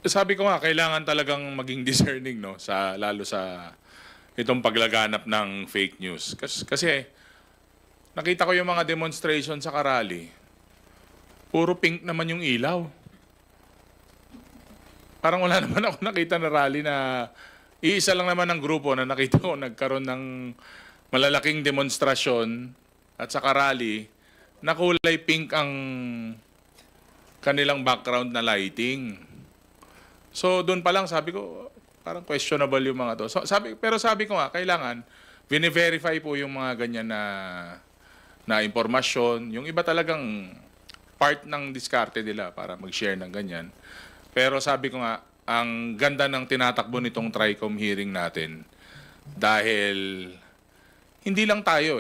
Sabi ko nga, kailangan talagang maging discerning, no, lalo sa itong paglaganap ng fake news. Kasi nakita ko yung mga demonstration sa Karali, puro pink naman yung ilaw. Parang wala naman ako nakita na rally na iisa lang naman ang grupo na nakita ko nagkaroon ng malalaking demonstrasyon at saka rally na kulay pink ang kanilang background na lighting. So doon pa lang sabi ko parang questionable yung mga to. So, pero sabi ko nga kailangan vine-verify po yung mga ganyan na impormasyon. Yung iba talagang part ng diskarte nila para mag-share ng ganyan. Pero sabi ko nga, ang ganda ng tinatakbo nitong TRICOM hearing natin dahil hindi lang tayo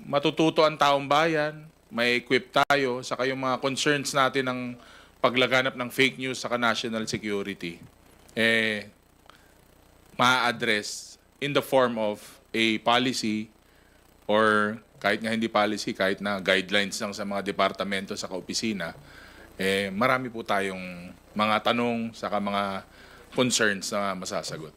matututo ang taong bayan, may equip tayo, saka yung mga concerns natin ng paglaganap ng fake news saka national security, ma-address in the form of a policy or kahit nga hindi policy, kahit na guidelines lang sa mga departamento sa kaopisina, marami po tayong mga tanong saka mga concerns na masasagot.